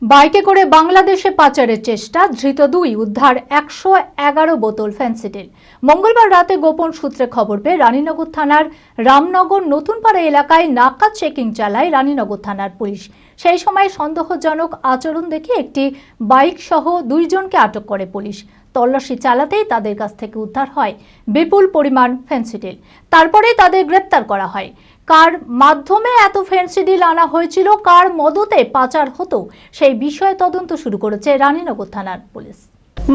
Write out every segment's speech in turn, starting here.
বাইকে করে বাংলাদেশে পাচারের চেষ্টা, ধৃত 2, উদ্ধার 111 বোতল ফেন্সিডিল। মঙ্গলবার রাতে গোপন সূত্রে খবর পেয়ে রানীনগর থানার রামনগর নতুনপাড়া এলাকায় নাকা চেকিং চালায় রানীনগর থানার পুলিশ। সেই সময় সন্দেহজনক আচরণ দেখে একটি বাইক সহ 2 জনকে আটক করে পুলিশ। তল্লাশি চালাতেই তাদের কাছ থেকে উদ্ধার হয় বিপুল পরিমাণ ফেন্সিডিল। তারপরে তাদের গ্রেপ্তার করা হয়। কার মাধ্যমে এত ফেন্সিডিল আনা হয়েছিল, কার মদতে পাচার হতো, সেই বিষয়ে তদন্ত শুরু করেছে রানীনগর থানার পুলিশ।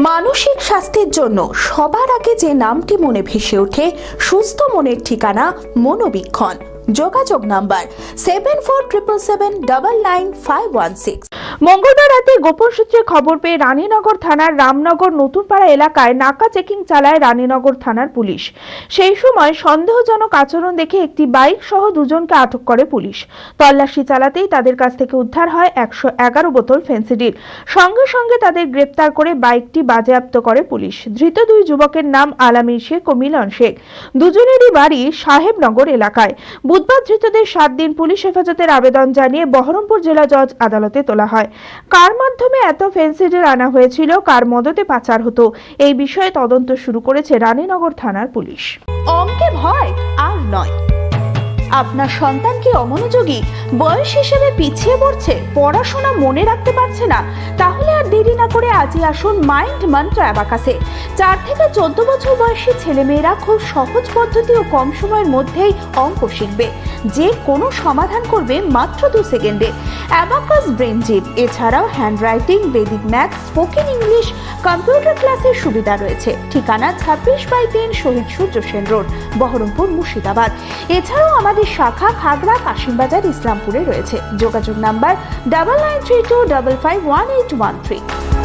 মানসিক স্বাস্থ্যের জন্য সবার আগে যে নামটি মনে ভেসে ওঠে, সুস্থ মনের ঠিকানা মনোবীক্ষণ। যোগাযোগ নাম্বার 7477799516। মঙ্গলবার রাতে গোপন সূত্রে খবর পেয়ে রানীনগর থানার রামনগর নতুনপাড়া এলাকায় নাকা চেকিং চালায় রানীনগর থানার পুলিশ। সেই সময় সন্দেহজনক আচরণ দেখে একটি বাইক সহ 2 জনকে আটক করে পুলিশ। তল্লাশি চালাতেই তাদের কাছ থেকে উদ্ধার হয় 111 বোতল ফেন্সিডিল। সঙ্গে সঙ্গে তাদের গ্রেপ্তার করে বাইকটি বাজেয়াপ্ত করে পুলিশ। ধৃত 2 যুবকের নাম আলামির শেখ ও মিলন শেখ। দুজনেরই বাড়ি সাহেবনগর এলাকায়। বুধবার ধৃতদের 7 দিন পুলিশ হেফাজতের আবেদন জানিয়ে বহরমপুর জেলা জজ আদালতে তোলা হয়। কার মাধ্যমে এত ফেন্সিডিল আনা হয়েছিল, কার মদতে পাচার হতো, এই বিষয়ে তদন্ত শুরু করেছে রানীনগর থানার পুলিশ। অঙ্কে ভয় আর নয়। আপনার সন্তান কি অমনোযোগী, বয়স হিসেবে পিছিয়ে পড়ছে, পড়াশোনা মনে রাখতে পারছে না? তাহলে আর দেরি না করে আজই আসুন মাইন্ড মন্ত্র অ্যাবাকাসে। 4 থেকে 14 বছর বয়সী ছেলেমেয়েরা খুব সহজ পদ্ধতি ও কম সময়ের মধ্যেই অঙ্ক শিখবে, যে কোনো সমাধান করবে মাত্র 2 সেকেন্ডে। অ্যাবাকাস ব্রেন জিম, এছাড়াও handwriting, Vedic math, spoken English, computer ক্লাসের সুবিধা রয়েছে। ঠিকানা 26/3 শহীদ সূর্য সেন রোড, বহরমপুর, মুর্শিদাবাদ। এছাড়াও আমাদের শাখা খাগড়া, কাশিমবাজার, ইসলামপুরে রয়েছে। যোগাযোগ নাম্বার 9932551813।